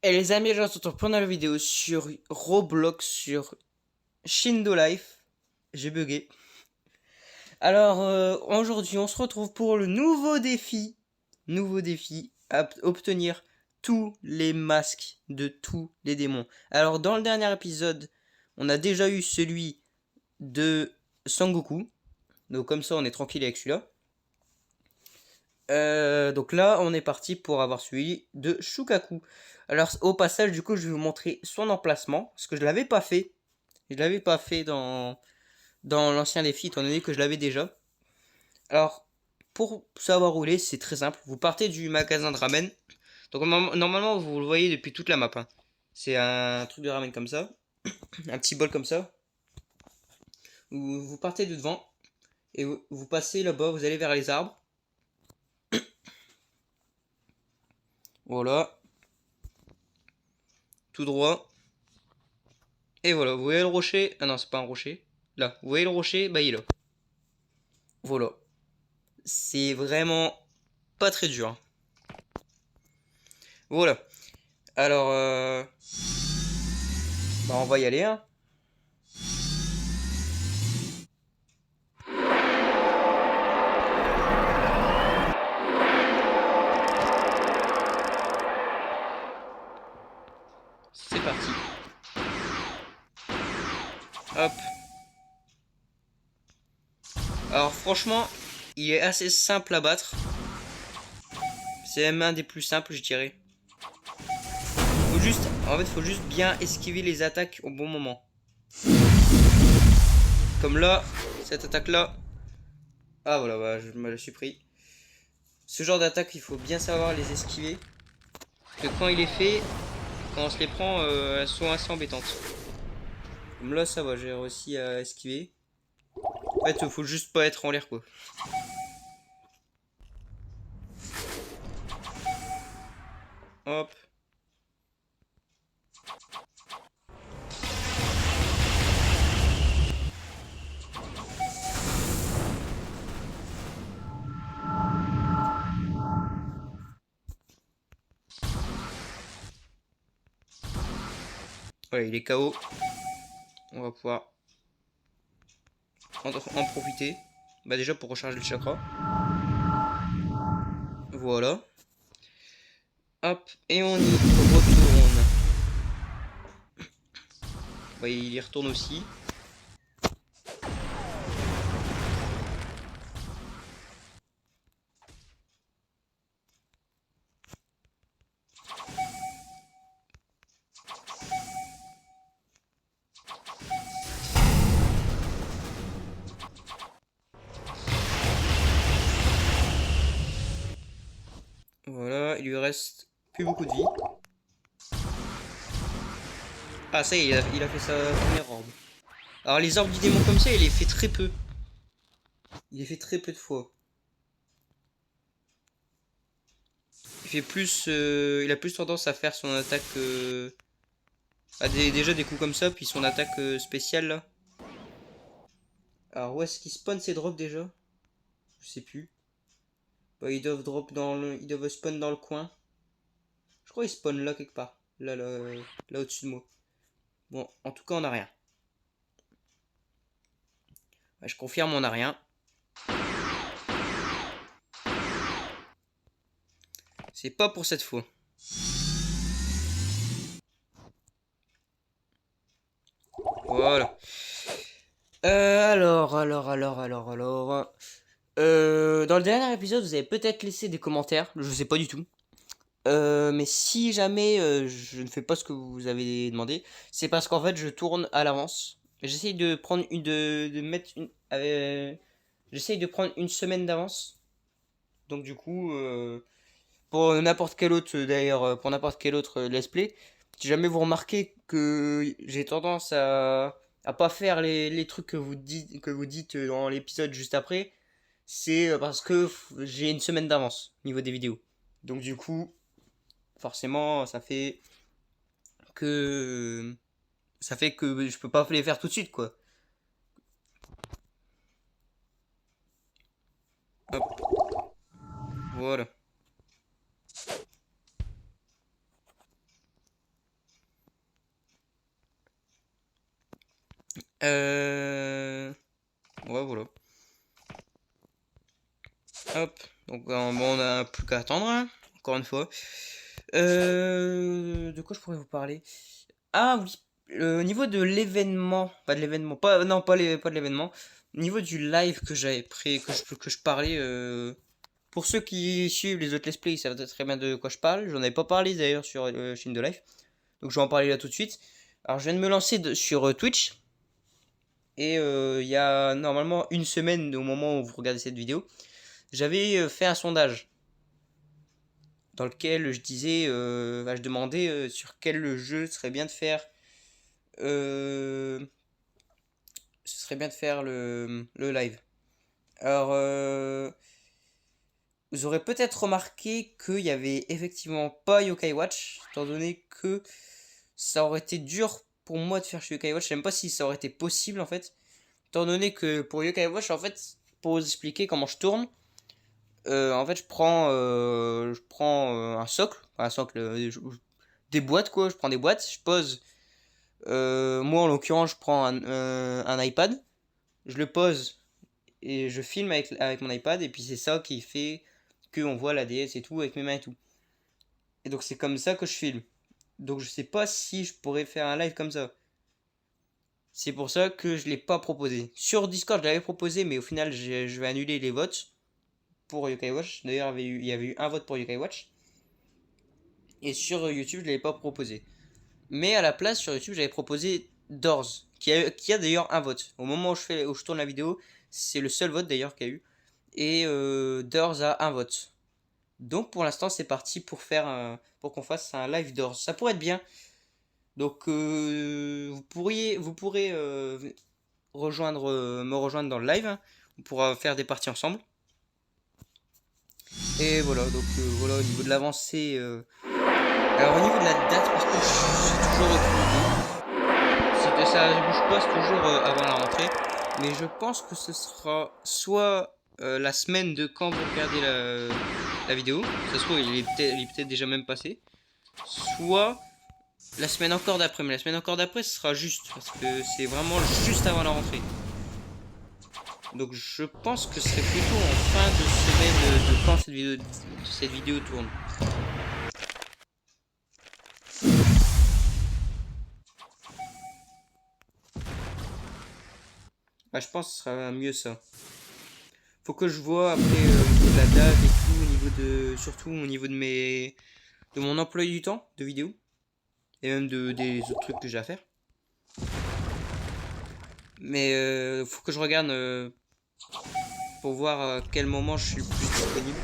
Et les amis, je retrouve pour une nouvelle vidéo sur Roblox, sur Shindo Life. J'ai bugué. Alors, aujourd'hui, on se retrouve pour le nouveau défi. Nouveau défi, obtenir tous les masques de tous les démons. Alors, dans le dernier épisode, on a déjà eu celui de Sangoku. Donc, comme ça, on est tranquille avec celui-là. Donc là, on est parti pour avoir celui de Shukaku. Alors, au passage, du coup, je vais vous montrer son emplacement, parce que je l'avais pas fait. Je l'avais pas fait dans l'ancien défi, étant donné que je l'avais déjà. Alors, pour savoir où il est, c'est très simple. Vous partez du magasin de ramen. Donc, normalement, vous le voyez depuis toute la map, hein. C'est un truc de ramen comme ça. Un petit bol comme ça. Vous partez de devant. Et vous passez là-bas, vous allez vers les arbres. Voilà. Tout droit. Et voilà, vous voyez le rocher. Ah non, c'est pas un rocher. Là, vous voyez le rocher, bah il est là. Voilà. C'est vraiment pas très dur. Voilà. Alors, bah on va y aller, hein. C'est parti. Hop. Alors franchement, il est assez simple à battre. C'est même un des plus simples, je dirais. Faut juste bien esquiver les attaques au bon moment. Comme là, cette attaque-là. Ah voilà, voilà, je me la suis pris. Ce genre d'attaque, il faut bien savoir les esquiver. Parce que quand il est fait, quand on se les prend, elles sont assez embêtantes. Comme là, ça va, j'ai réussi à esquiver. En fait, faut juste pas être en l'air, quoi. Hop. Voilà, il est KO. On va pouvoir en profiter. Bah déjà pour recharger le chakra. Voilà. Hop, et on y retourne. Bah, il y retourne aussi. Voilà, il lui reste plus beaucoup de vie. Ah, ça y est, il a fait sa première orbe. Alors, les orbes du démon comme ça, il les fait très peu. Il les fait très peu de fois. Il a plus tendance à faire son attaque. Déjà des coups comme ça, puis son attaque spéciale là. Alors, où est-ce qu'il spawn ces drops déjà? Je sais plus. Bah, ils doivent spawn dans le coin. Je crois qu'ils spawn là quelque part. Là au-dessus de moi. Bon, en tout cas, on a rien. Ouais, je confirme, on a rien. C'est pas pour cette fois. Voilà. Dans le dernier épisode, vous avez peut-être laissé des commentaires. Je sais pas du tout. Mais si jamais je ne fais pas ce que vous avez demandé, c'est parce qu'en fait, je tourne à l'avance. J'essaye de prendre de mettre une, j'essaye de prendre une semaine d'avance. Donc du coup, pour n'importe quel autre, d'ailleurs, pour n'importe quel autre let's play, si jamais vous remarquez que j'ai tendance à pas faire les trucs que vous dites dans l'épisode juste après, c'est parce que j'ai une semaine d'avance au niveau des vidéos. Donc du coup, forcément, que ça fait que je peux pas les faire tout de suite, quoi. Hop, voilà. Ouais, voilà. Hop. Donc, bon, on a plus qu'à attendre, hein, encore une fois. De quoi je pourrais vous parler? Ah oui, au niveau de l'événement, pas de l'événement, pas, non, pas de l'événement, au niveau du live que j'avais pris, que je parlais, pour ceux qui suivent les autres let's play, ils savent très bien de quoi je parle. J'en avais pas parlé d'ailleurs sur chaîne de live, donc je vais en parler là tout de suite. Alors, je viens de me lancer sur Twitch, et il y a normalement une semaine au moment où vous regardez cette vidéo, j'avais fait un sondage dans lequel je disais, je demandais sur quel jeu serait bien de faire, euh, ce serait bien de faire le live. Alors, vous aurez peut-être remarqué qu'il y avait effectivement pas Yokai Watch, étant donné que ça aurait été dur pour moi de faire chez Yokai Watch. Je sais même pas si ça aurait été possible en fait, étant donné que pour Yokai Watch, en fait, pour vous expliquer comment je tourne, en fait, je prends un socle, des boîtes quoi. Je prends des boîtes, je pose. Moi, en l'occurrence, je prends un iPad, je le pose et je filme avec mon iPad, et puis c'est ça qui fait qu'on voit la DS et tout avec mes mains et tout. Et donc, c'est comme ça que je filme. Donc, je sais pas si je pourrais faire un live comme ça. C'est pour ça que je l'ai pas proposé. Sur Discord, je l'avais proposé, mais au final, je vais annuler les votes pour Yokai Watch. D'ailleurs, il y avait eu un vote pour Yokai Watch. Et sur YouTube, je l'avais pas proposé. Mais à la place, sur YouTube, j'avais proposé Doors, qui a d'ailleurs un vote. Au moment où je tourne la vidéo, c'est le seul vote d'ailleurs qu'il y a eu. Et Doors a un vote. Donc pour l'instant, c'est parti pour qu'on fasse un live Doors. Ça pourrait être bien. Donc vous pourrez me rejoindre dans le live, hein. On pourra faire des parties ensemble. Et voilà, donc voilà au niveau de l'avancée. Alors au niveau de la date, parce que j'ai toujours aucune idée. C'est que ça ne bouge pas, c'est toujours avant la rentrée. Mais je pense que ce sera soit la semaine de quand vous regardez la vidéo. Ça se trouve, il est peut-être déjà même passé. Soit la semaine encore d'après. Mais la semaine encore d'après, ce sera juste. Parce que c'est vraiment juste avant la rentrée. Donc je pense que ce serait plutôt en fin de semaine de quand cette vidéo tourne. Je pense que ce sera mieux ça. Faut que je vois après au niveau de la date et tout, surtout au niveau de mon emploi du temps de vidéo, et même des autres trucs que j'ai à faire. Mais faut que je regarde pour voir à quel moment je suis le plus disponible.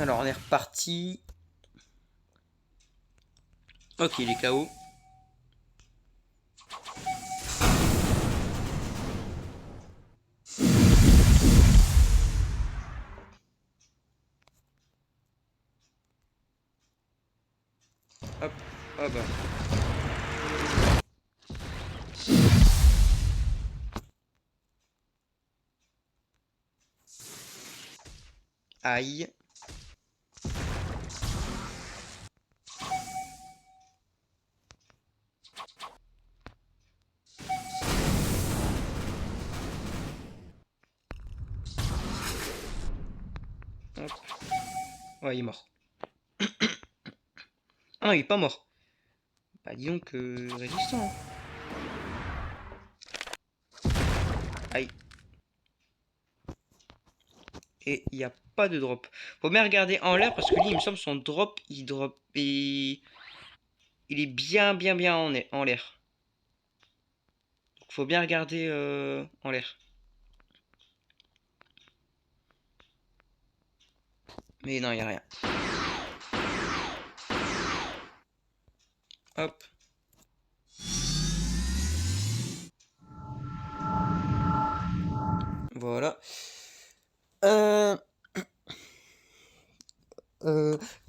Alors on est reparti. Ok, il est KO. Hop, ah bah. Aïe. Hop. Ouais, il est mort. Ah non, il est pas mort. Bah dis donc, résistant, hein. Aïe. Et il n'y a pas de drop. Faut bien regarder en l'air parce que lui, il me semble, son drop, il est bien, bien, bien en l'air. Donc faut bien regarder en l'air. Mais non, il n'y a rien. Hop. Voilà. Euh,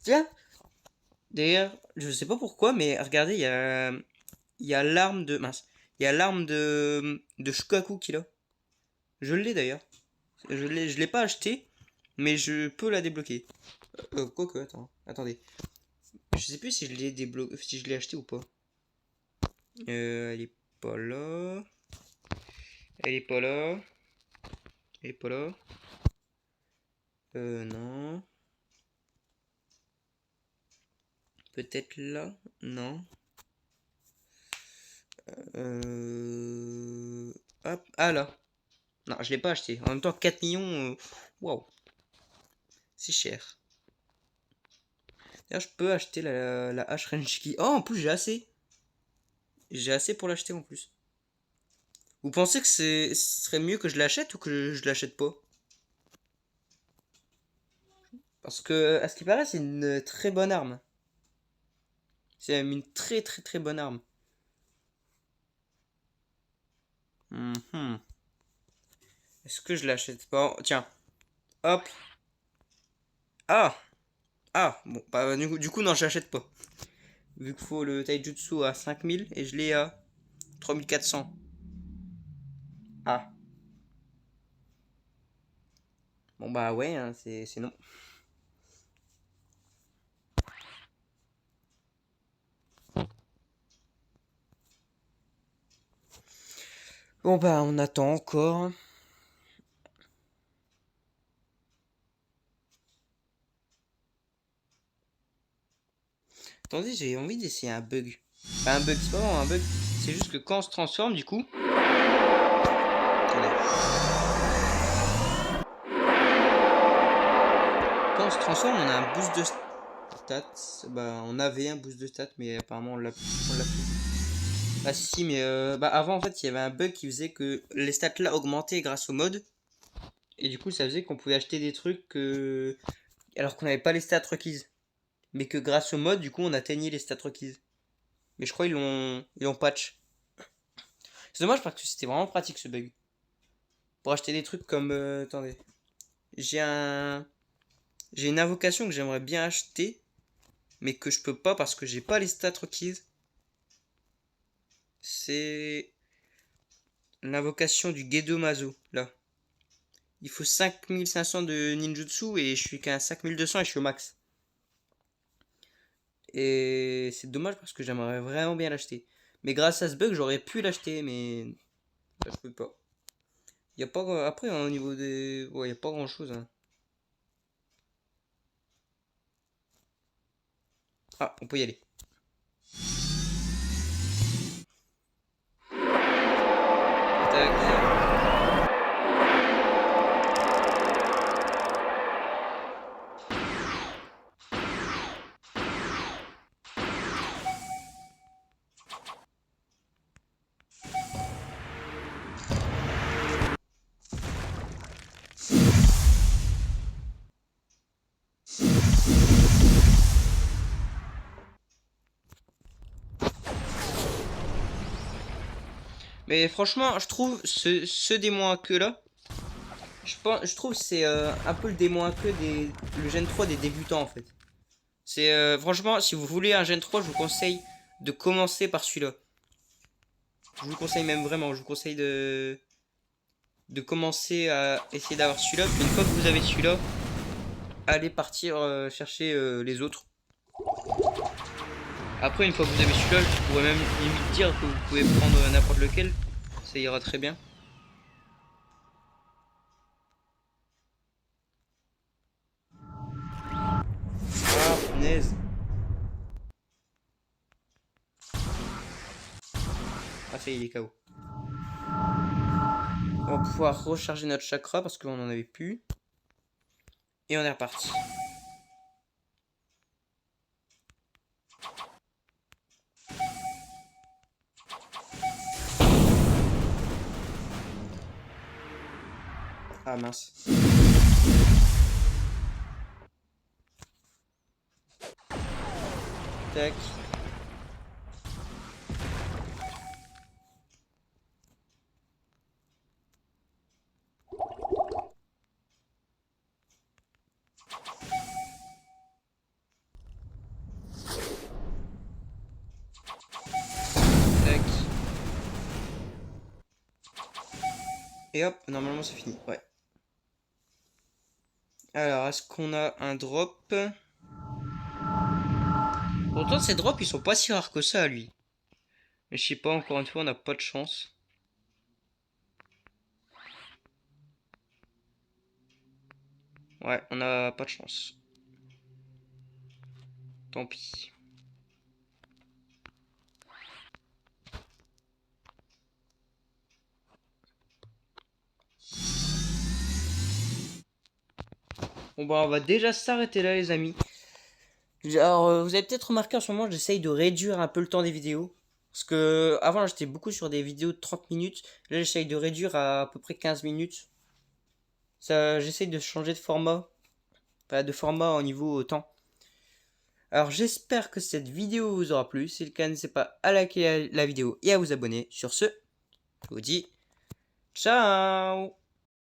Tiens, d'ailleurs, je sais pas pourquoi, mais regardez, il y a l'arme de... Mince. Il y a l'arme de Shukaku qu'il a. Je l'ai d'ailleurs. Je l'ai pas acheté, mais je peux la débloquer. Quoique, attendez. Je sais plus si je l'ai débloqué, si je l'ai acheté ou pas. Elle est pas là. Elle est pas là. Elle est pas là. Non. Peut-être là. Non. Hop. Ah là. Non, je l'ai pas acheté. En même temps, 4 millions. Waouh. C'est cher. D'ailleurs, je peux acheter la hache Renchiki. Oh, en plus, j'ai assez. J'ai assez pour l'acheter en plus. Vous pensez que ce serait mieux que je l'achète ou que je l'achète pas? Parce que, à ce qui paraît, c'est une très bonne arme. C'est même une très très très bonne arme. Mhm. Est-ce que je l'achète pas? Tiens, hop. Ah! Ah! Bon, bah du coup non, je l'achète pas. Vu qu'il faut le taijutsu à 5000 et je l'ai à 3400. Ah. Bon bah ouais, hein, c'est non. Bon bah on attend encore. Attendez, j'ai envie d'essayer un bug. Pas un bug, c'est pas vraiment un bug. C'est juste que quand on se transforme, du coup. Attendez. Quand on se transforme, on a un boost de stats. Bah, on avait un boost de stats, mais apparemment on l'a plus. Bah, si, mais bah, avant, en fait, il y avait un bug qui faisait que les stats là augmentaient grâce au mode. Et du coup, ça faisait qu'on pouvait acheter des trucs alors qu'on n'avait pas les stats requises. Mais que grâce au mode, du coup, on atteignait les stats requises. Mais je crois ils l'ont patch. C'est dommage parce que c'était vraiment pratique ce bug. Pour acheter des trucs comme. Attendez. J'ai un. J'ai une invocation que j'aimerais bien acheter. Mais que je peux pas parce que j'ai pas les stats requises. C'est l'invocation du Gedomazo. Là. Il faut 5500 de ninjutsu et je suis qu'à 5200 et je suis au max. Et c'est dommage parce que j'aimerais vraiment bien l'acheter. Mais grâce à ce bug, j'aurais pu l'acheter, mais là, je peux pas. Y a pas après hein, au niveau des ouais, y a pas grand-chose hein. Ah, on peut y aller. Tac. Mais franchement, je trouve ce démon à queue là, je trouve c'est un peu le démon à queue le Gen 3 des débutants en fait. C'est franchement, si vous voulez un Gen 3, je vous conseille de commencer par celui-là. Je vous conseille même vraiment, je vous conseille de commencer à essayer d'avoir celui-là. Puis une fois que vous avez celui-là, allez partir chercher les autres. Après, une fois que vous avez celui-là, je pourrais même limite dire que vous pouvez prendre n'importe lequel. Ça ira très bien. Ah, punaise. Ah, ça y est, il est KO. On va pouvoir recharger notre chakra parce qu'on en avait plus. Et on est reparti. Ah mince. Tac. Tac. Et hop, normalement c'est fini. Ouais. Alors, est-ce qu'on a un drop? Pourtant, ces drops, ils sont pas si rares que ça, lui. Mais je sais pas, encore une fois, on n'a pas de chance. Ouais, on n'a pas de chance. Tant pis. Bon bah on va déjà s'arrêter là les amis. Alors vous avez peut-être remarqué en ce moment j'essaye de réduire un peu le temps des vidéos. Parce que avant j'étais beaucoup sur des vidéos de 30 minutes. Là j'essaye de réduire à peu près 15 minutes. Ça, j'essaye de changer de format. Enfin, de format au niveau temps. Alors j'espère que cette vidéo vous aura plu. Si c'est le cas, n'hésitez pas à liker la vidéo et à vous abonner. Sur ce, je vous dis ciao.